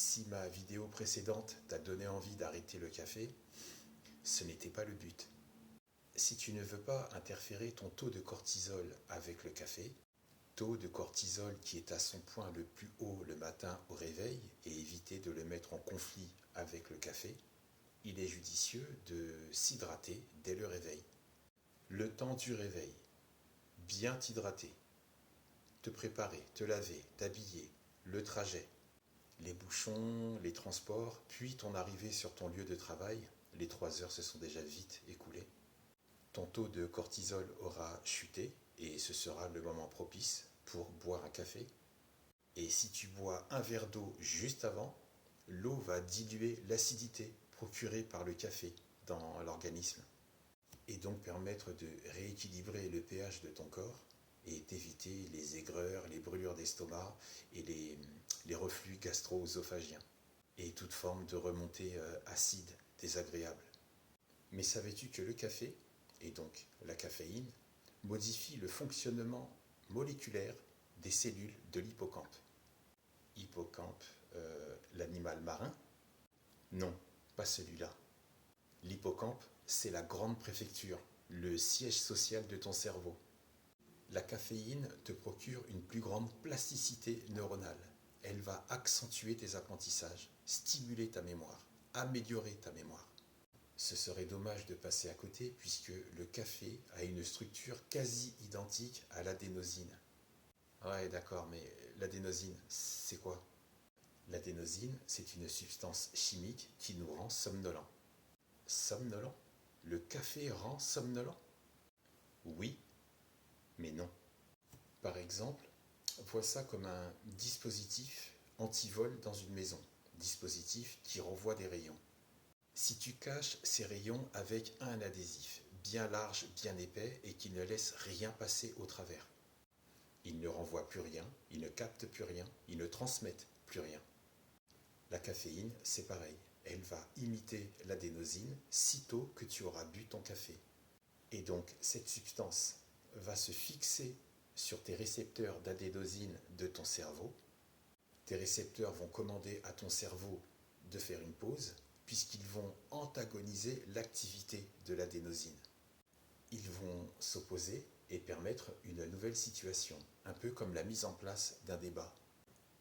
Si ma vidéo précédente t'a donné envie d'arrêter le café, ce n'était pas le but. Si tu ne veux pas interférer ton taux de cortisol avec le café, taux de cortisol qui est à son point le plus haut le matin au réveil et éviter de le mettre en conflit avec le café, il est judicieux de s'hydrater dès le réveil. Le temps du réveil, bien t'hydrater, te préparer, te laver, t'habiller, le trajet, les bouchons, les transports, puis ton arrivée sur ton lieu de travail, les 3 heures se sont déjà vite écoulées. Ton taux de cortisol aura chuté et ce sera le moment propice pour boire un café. Et si tu bois un verre d'eau juste avant, l'eau va diluer l'acidité procurée par le café dans l'organisme et donc permettre de rééquilibrer le pH de ton corps et d'éviter les aigreurs, les brûlures d'estomac et les reflux gastro-œsophagiens et toute forme de remontée acide désagréable. Mais savais-tu que le café, et donc la caféine, modifie le fonctionnement moléculaire des cellules de l'hippocampe? Hippocampe, l'animal marin? Non, pas celui-là. L'hippocampe, c'est la grande préfecture, le siège social de ton cerveau. La caféine te procure une plus grande plasticité neuronale. Elle va accentuer tes apprentissages, stimuler ta mémoire, améliorer ta mémoire. Ce serait dommage de passer à côté puisque le café a une structure quasi identique à l'adénosine. Ouais, d'accord, mais l'adénosine, c'est quoi? L'adénosine, c'est une substance chimique qui nous rend somnolents. Somnolent? Le café rend somnolent? Oui, mais non. Par exemple, vois ça comme un dispositif anti-vol dans une maison, dispositif qui renvoie des rayons. Si tu caches ces rayons avec un adhésif bien large, bien épais et qui ne laisse rien passer au travers, ils ne renvoient plus rien, ils ne captent plus rien, ils ne transmettent plus rien. La caféine, c'est pareil. Elle va imiter l'adénosine sitôt que tu auras bu ton café. Et donc, cette substance va se fixer sur tes récepteurs d'adénosine de ton cerveau. Tes récepteurs vont commander à ton cerveau de faire une pause, puisqu'ils vont antagoniser l'activité de l'adénosine. Ils vont s'opposer et permettre une nouvelle situation, un peu comme la mise en place d'un débat.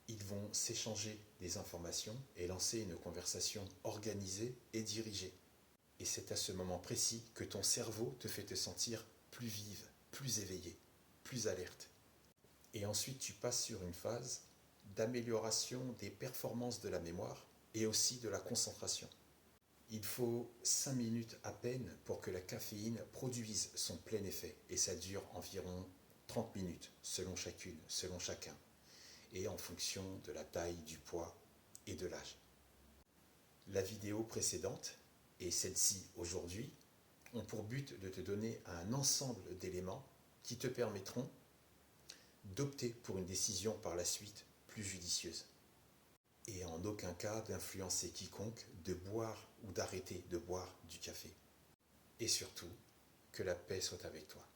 Ils vont s'échanger des informations et lancer une conversation organisée et dirigée. Et c'est à ce moment précis que ton cerveau te fait te sentir plus vive, plus éveillée, plus alerte. Et ensuite, tu passes sur une phase d'amélioration des performances de la mémoire et aussi de la concentration. Il faut 5 minutes à peine pour que la caféine produise son plein effet et ça dure environ 30 minutes selon chacune, selon chacun et en fonction de la taille, du poids et de l'âge. La vidéo précédente et celle-ci aujourd'hui ont pour but de te donner un ensemble d'éléments qui te permettront d'opter pour une décision par la suite plus judicieuse. Et en aucun cas d'influencer quiconque de boire ou d'arrêter de boire du café. Et surtout, que la paix soit avec toi.